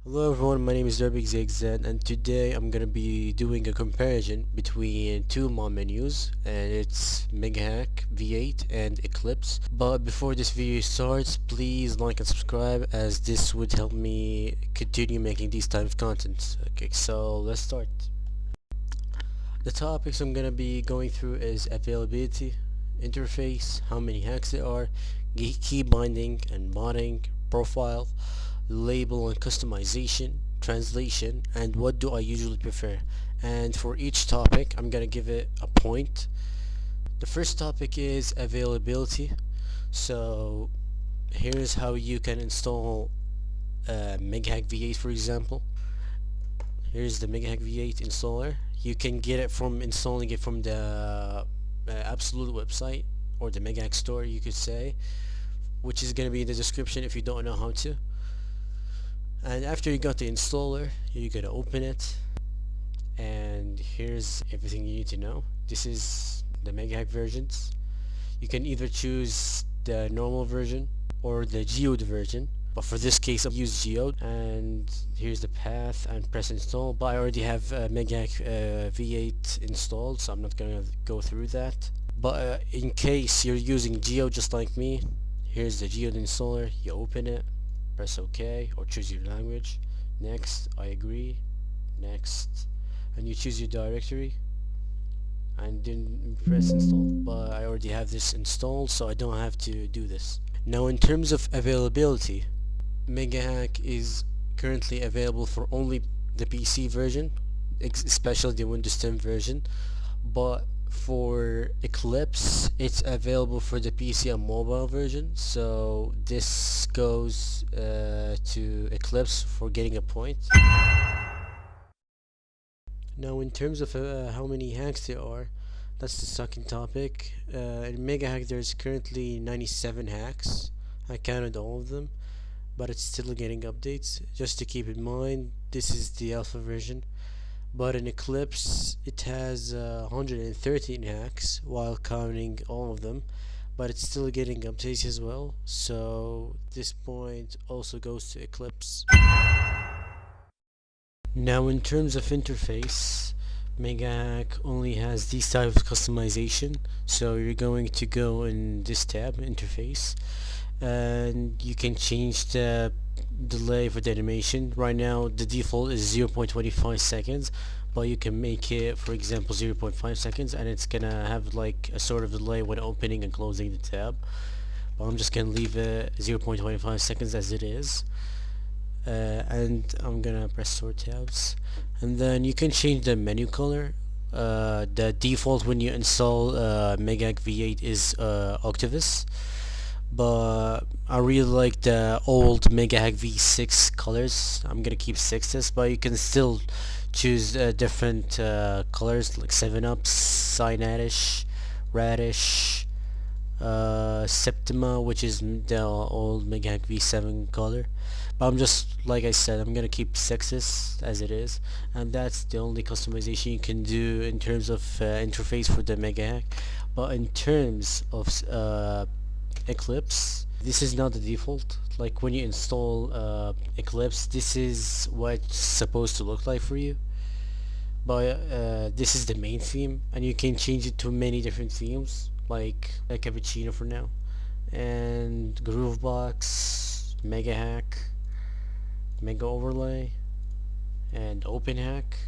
Hello everyone, my name is ZZ and today I'm gonna be doing a comparison between two mod menus, and it's Hack V8 and Eclipse. But before this video starts, please like and subscribe, as this would help me continue making these type of content. Okay, so let's start. The topics I'm gonna be going through is availability, interface, how many hacks there are, key binding and modding, profile, label and customization, translation, and what do I usually prefer. And for each topic I'm gonna give it a point. The first topic is availability. So here's how you can install Hack V8, for example. Here's the Hack V8 installer. You can get it from installing it from the Absolute website, or the Hack store, you could say, which is going to be in the description if you don't know how to. And after you got the installer, you're going to open it, and here's everything you need to know. This is the Hack versions. You can either choose the normal version or the geode version, but for this case I'll use geode. And here's the path, and press install. But I already have Hack V8 installed, so I'm not gonna go through that. But in case you're using geode just like me, here's the geode installer. You open it, press OK, or choose your language. Next, I agree. Next, and you choose your directory, and then press install. But I already have this installed, so I don't have to do this. Now in terms of availability, Hack is currently available for only the PC version, especially the Windows 10 version. But for Eclipse, it's available for the PC and mobile version, so this goes to Eclipse for getting a point. Now in terms of how many hacks there are, that's the second topic. In Hack there's currently 97 hacks. I counted all of them, but it's still getting updates. Just to keep in mind, this is the alpha version. But in Eclipse it has 113 hacks while counting all of them, but it's still getting updates as well, so this point also goes to Eclipse. Now in terms of interface, Hack only has these type of customization, so you're going to go in this tab, interface, and you can change the delay for the animation. Right now the default is 0.25 seconds, but you can make it, for example, 0.5 seconds, and it's gonna have like a sort of delay when opening and closing the tab. But I'm just gonna leave it 0.25 seconds as it is. And I'm gonna press sort tabs, and then you can change the menu color. The default when you install Hack V8 is Octavis, but I really like the old Hack V6 colors. I'm gonna keep 6s, but you can still choose different colors like 7-Up, Cyanatish, Radish, Septima, which is the old Hack V7 color. But I'm just, like I said, I'm gonna keep 6s as it is, and that's the only customization you can do in terms of interface for the Hack. But in terms of Eclipse, this is not the default. Like when you install Eclipse, this is what it's supposed to look like for you. But this is the main theme, and you can change it to many different themes, like Cappuccino for now, and Groovebox, Hack, Mega Overlay, and Open Hack.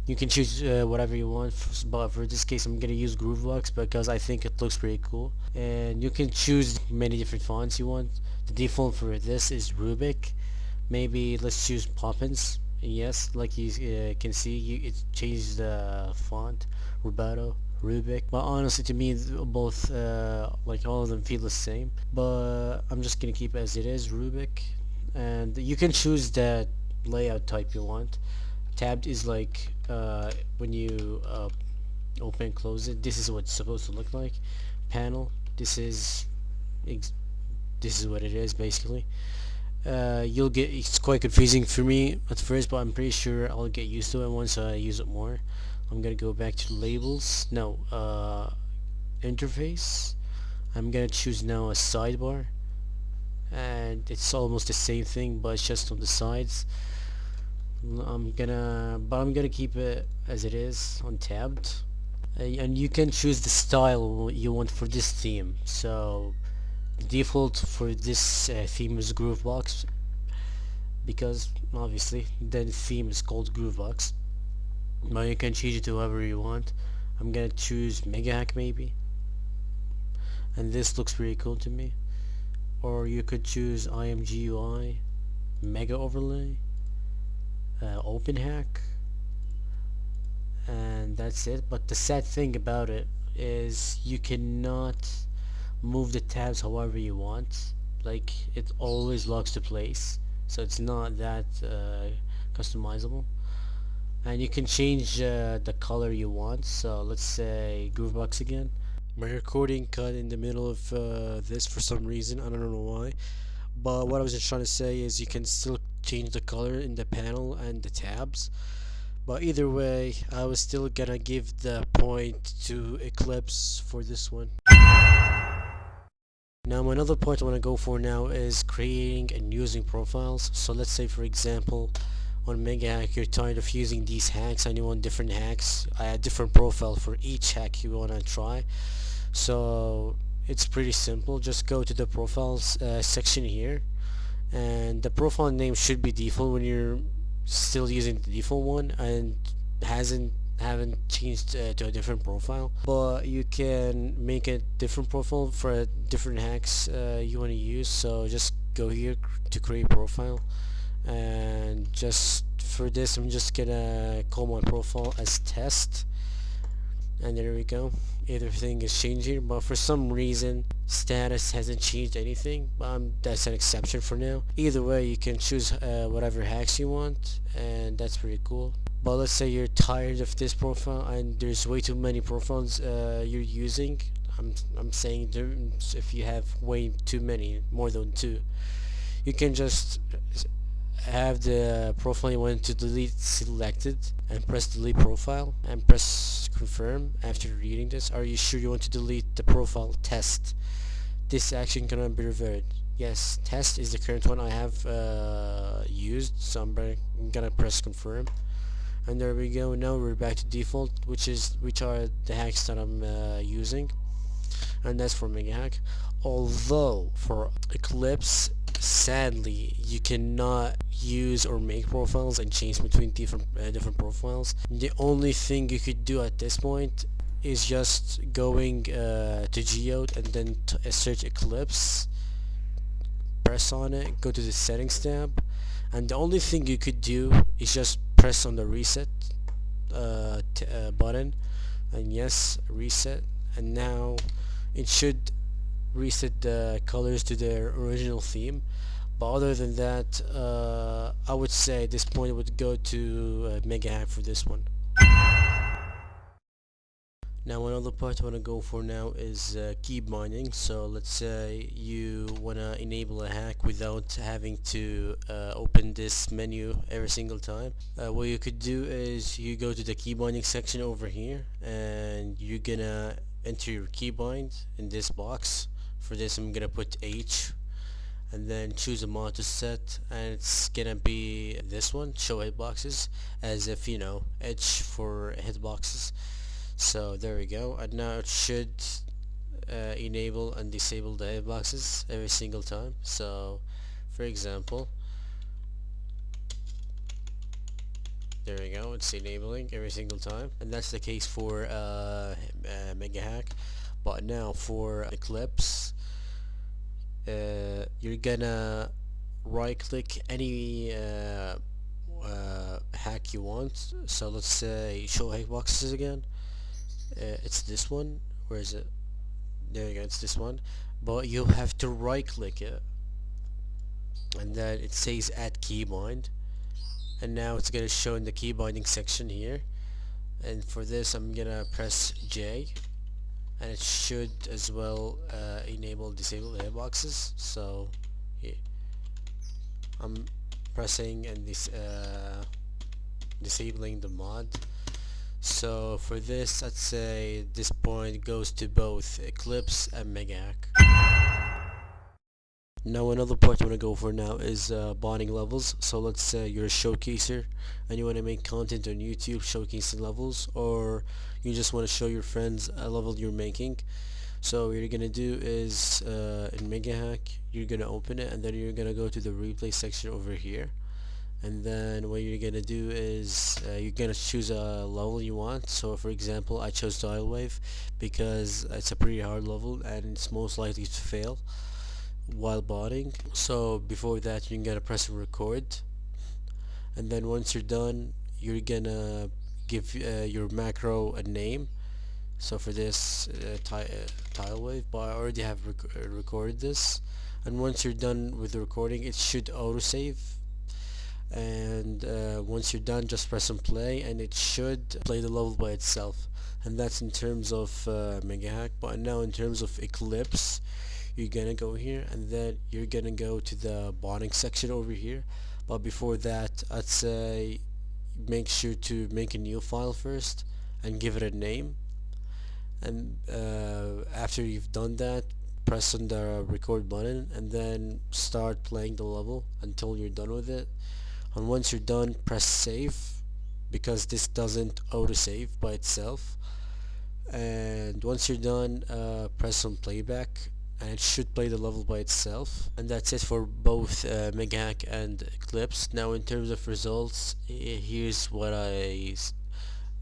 You can choose whatever you want, but for this case I'm gonna use Groovebox because I think it looks pretty cool. And you can choose many different fonts you want. The default for this is Rubik. Maybe let's choose Poppins. Yes, like you can see, it changes the font, Rubato, Rubik. But honestly, to me, both like all of them feel the same. But I'm just gonna keep it as it is, Rubik. And you can choose that layout type you want. Tabbed is like when you open and close it. This is what it's supposed to look like. Panel, this is what it is basically. You'll get, it's quite confusing for me at first, but I'm pretty sure I'll get used to it once I use it more. I'm gonna go back to labels. No, interface. I'm gonna choose now a sidebar, and it's almost the same thing, but it's just on the sides. I'm gonna keep it as it is on tabbed. And you can choose the style you want for this theme. So default for this theme is Groovebox, because obviously the theme is called Groovebox. But you can change it to whoever you want. I'm gonna choose Mega Hack maybe, and this looks pretty cool to me. Or you could choose IMGUI, Mega Overlay, Open Hack, and that's it. But the sad thing about it is you cannot move the tabs however you want. Like, it always locks to place, so it's not that customizable. And you can change the color you want. So let's say Groovebox again. My recording cut in the middle of this for some reason, I don't know why. But what I was just trying to say is you can still change the color in the panel and the tabs. But either way, I was still gonna give the point to Eclipse for this one. Now another point I want to go for now is creating and using profiles. So let's say for example on Mega Hack you're tired of using these hacks and you want different hacks, a different profile for each hack you want to try. So it's pretty simple. Just go to the profiles section here, and the profile name should be default when you're still using the default one and haven't changed to a different profile. But you can make a different profile for different hacks you want to use. So just go here to create profile, and just for this I'm just gonna call my profile as test, and there we go. Everything is changed here, but for some reason status hasn't changed anything. That's an exception for now. Either way, you can choose whatever hacks you want, and that's pretty cool. But let's say you're tired of this profile and there's way too many profiles you're using. I'm saying if you have way too many, more than two, you can just have the profile you want to delete selected and press delete profile and press confirm. After reading this, are you sure you want to delete the profile test? This action cannot be reverted. Yes, test is the current one I have used, so I'm gonna press confirm, and there we go. Now we're back to default, which are the hacks that I'm using, and that's for Mega Hack. Although for Eclipse, sadly you cannot use or make profiles and change between different profiles. The only thing you could do at this point is just going to Geode and then search Eclipse, press on it, go to the settings tab, and the only thing you could do is just press on the reset button, and yes, reset, and now it should reset the colors to their original theme. But other than that, I would say at this point it would go to Mega Hack for this one. Now another part I want to go for now is keybinding. So let's say you want to enable a hack without having to open this menu every single time. What you could do is you go to the keybinding section over here, and you're gonna enter your keybind in this box. For this I'm gonna put H, and then choose a mod to set, and it's gonna be this one, show hitboxes, as if you know, H for hitboxes. So there we go, and now it should enable and disable the hitboxes every single time. So for example, there we go, it's enabling every single time, and that's the case for Mega Hack. But now for Eclipse, you're gonna right click any hack you want. So let's say show hitboxes again. It's this one. Where is it? There you go, it's this one. But you have to right click it, and then it says add keybind, and now it's gonna show in the keybinding section here. And for this I'm gonna press J, and it should as well enable disable the hitboxes. So yeah, I'm pressing and disabling the mod. So for this, I'd say this point goes to both Eclipse and Mega Hack. Now another part I want to go for now is bonding levels. So let's say you're a showcaser and you want to make content on YouTube showcasing levels, or you just want to show your friends a level you're making. So what you're gonna do is in MegaHack, you're gonna open it and then you're gonna go to the replay section over here, and then what you're gonna do is you're gonna choose a level you want. So for example, I chose Dial Wave because it's a pretty hard level and it's most likely to fail while botting. So before that, you're gonna press record, and then once you're done, you're gonna give your macro a name. So for this tile wave, but I already have recorded this, and once you're done with the recording, it should autosave. And once you're done, just press on play and it should play the level by itself. And that's in terms of MegaHack. But now in terms of Eclipse, you're gonna go here and then you're gonna go to the bonding section over here. But before that, I'd say make sure to make a new file first and give it a name. And after you've done that, press on the record button and then start playing the level until you're done with it. And once you're done, press save, because this doesn't autosave by itself. And once you're done, press on playback and it should play the level by itself. And that's it for both MegaHack and Eclipse. Now in terms of results, here's what I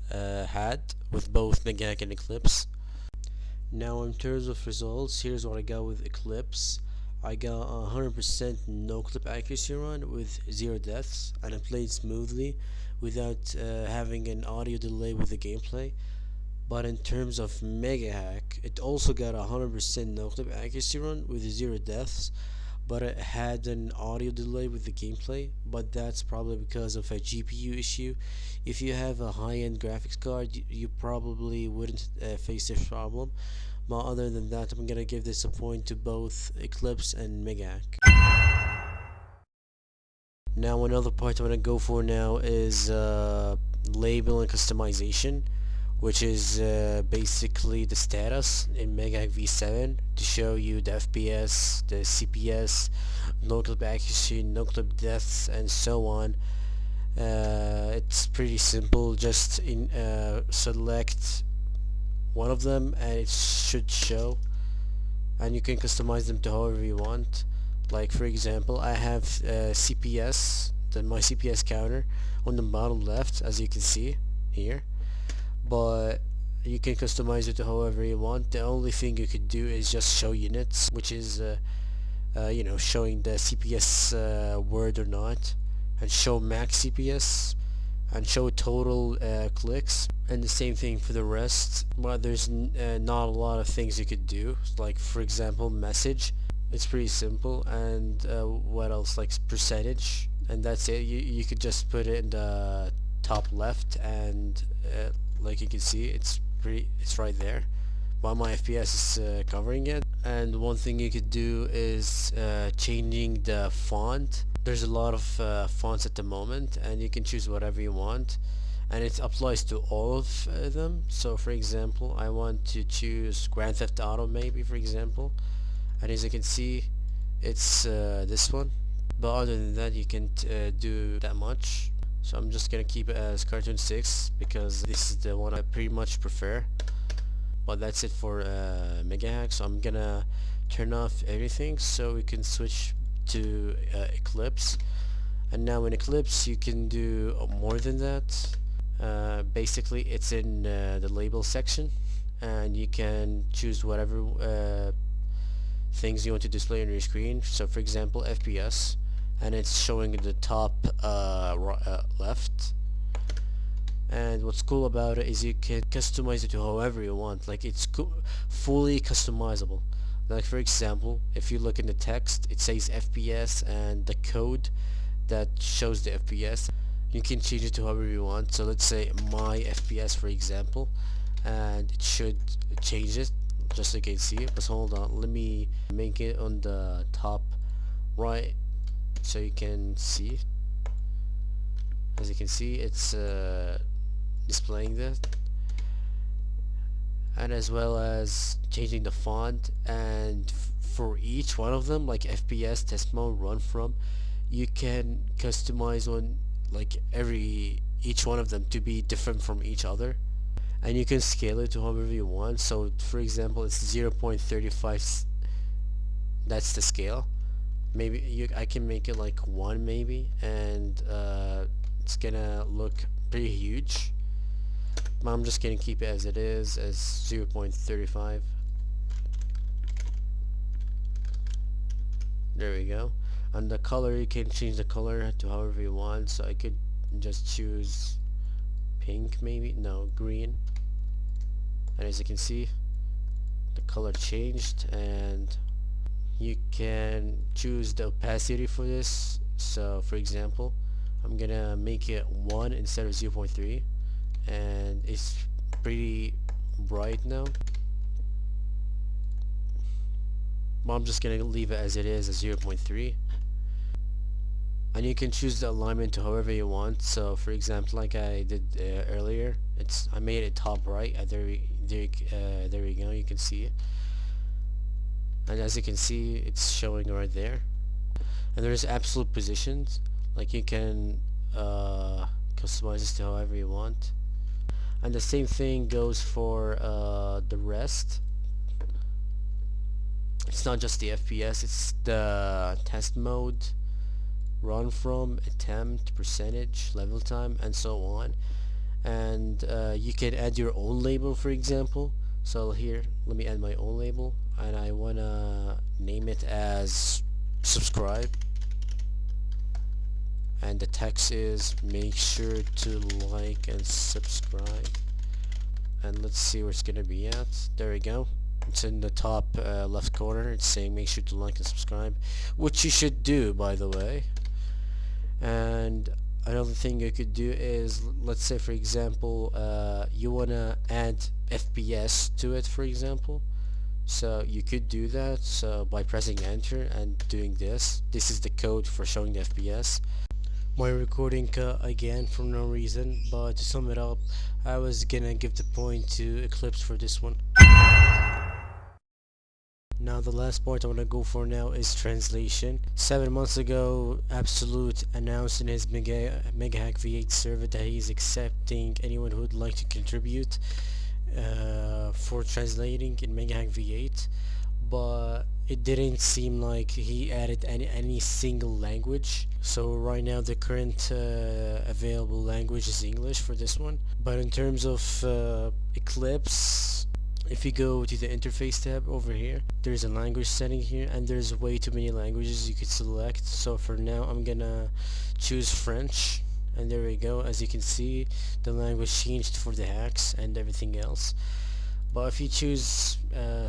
had with both MegaHack and Eclipse. Now in terms of results, here's what I got with Eclipse. I got 100% no clip accuracy run with 0 deaths, and it played smoothly without having an audio delay with the gameplay. But in terms of MegaHack, it also got 100% no clip accuracy run with 0 deaths, but it had an audio delay with the gameplay, but that's probably because of a GPU issue. If you have a high-end graphics card, you probably wouldn't face this problem. But other than that, I'm gonna give this a point to both Eclipse and MegaHack. Now another part I'm gonna go for now is label and customization, which is basically the status in MegaHack V7 to show you the FPS, the CPS, no clip accuracy, no clip deaths, and so on. It's pretty simple. Just select one of them and it should show, and you can customize them to however you want. Like for example, I have CPS, my CPS counter on the bottom left, as you can see here, but you can customize it to however you want. The only thing you could do is just show units, which is you know, showing the CPS word or not, and show max CPS, and show total clicks, and the same thing for the rest. But there's not a lot of things you could do, like for example message. It's pretty simple. And what else, like percentage, and that's it. You could just put it in the top left, and like you can see, it's right there, but my FPS is covering it. And one thing you could do is changing the font. There's a lot of fonts at the moment, and you can choose whatever you want, and it applies to all of them. So for example, I want to choose Grand Theft Auto, maybe, for example, and as you can see, it's this one. But other than that, you can't do that much. So I'm just gonna keep it as Cartoon 6 because this is the one I pretty much prefer. But that's it for MegaHack. So I'm gonna turn off everything so we can switch to Eclipse. And now in Eclipse you can do more than that. Basically it's in the label section, and you can choose whatever things you want to display on your screen. So for example FPS, and it's showing in the top left. And what's cool about it is you can customize it to however you want. Like it's fully customizable. Like for example, if you look in the text, it says FPS, and the code that shows the FPS, you can change it to however you want. So let's say my FPS, for example, and it should change it, just so you can see it. But hold on, let me make it on the top right so you can see. As you can see, it's displaying that, and as well as changing the font. And for each one of them, like FPS, test mode, run from, you can customize on like each one of them to be different from each other, and you can scale it to however you want. So for example, it's 0.35, that's the scale. Maybe I can make it like 1 maybe, and it's gonna look pretty huge, but I'm just gonna keep it as it is, as 0.35. There we go. And the color, you can change the color to however you want, so I could just choose pink maybe, no, green. And as you can see, the color changed, and you can choose the opacity for this. So for example, I'm gonna make it 1 instead of 0.3, and it's pretty bright now, but I'm just gonna leave it as it is, as 0.3. And you can choose the alignment to however you want. So for example, like I did earlier, I made it top right. There we go, you can see it, and as you can see, it's showing right there. And there's absolute positions, like you can customize this to however you want. And the same thing goes for the rest. It's not just the FPS, it's the test mode, run from, attempt, percentage, level time, and so on. And you can add your own label, for example. So here, let me add my own label, and I wanna name it as subscribe, and the text is make sure to like and subscribe. And let's see where it's gonna be at. There we go, it's in the top left corner. It's saying make sure to like and subscribe, which you should do, by the way. And another thing you could do is, let's say for example, you wanna add FPS to it, for example. So you could do that, so by pressing enter and doing this is the code for showing the FPS. My recording cut again for no reason, but to sum it up, I was gonna give the point to Eclipse for this one. Now the last part I want to go for now is translation. 7 months ago, Absolute announced in his Mega Hack V8 server that he is accepting anyone who would like to contribute for translating in Mega Hack V8, but it didn't seem like he added any single language. So right now the current available language is English for this one. But in terms of Eclipse, if you go to the interface tab over here, there's a language setting here, and there's way too many languages you could select. So for now I'm gonna choose French, and there we go. As you can see, the language changed for the hacks and everything else. But if you choose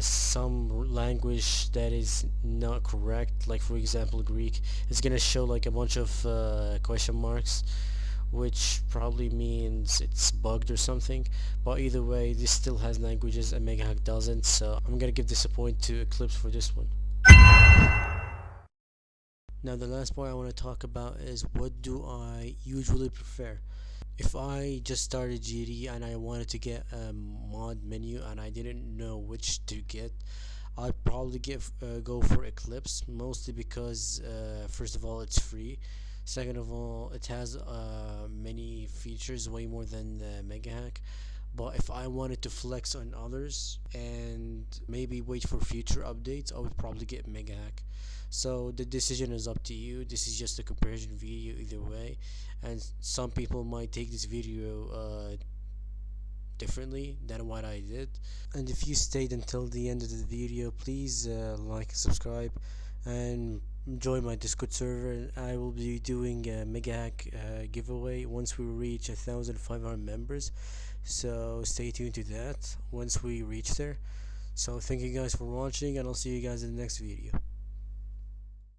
some language that is not correct, like for example Greek, it's gonna show like a bunch of question marks, which probably means it's bugged or something. But either way, this still has languages and Mega Hack doesn't, so I'm gonna give this a point to Eclipse for this one. Now the last point I want to talk about is, what do I usually prefer? If I just started GD and I wanted to get a mod menu and I didn't know which to get, I'd probably go for Eclipse, mostly because first of all, it's free. Second of all, it has many features, way more than Mega Hack. But if I wanted to flex on others and maybe wait for future updates, I would probably get Mega Hack. So the decision is up to you. This is just a comparison video either way, and some people might take this video differently than what I did. And if you stayed until the end of the video, please like and subscribe, and join my Discord server. I will be doing a Mega Hack giveaway once we reach 1,500 members, so stay tuned to that once we reach there. So thank you guys for watching, and I'll see you guys in the next video.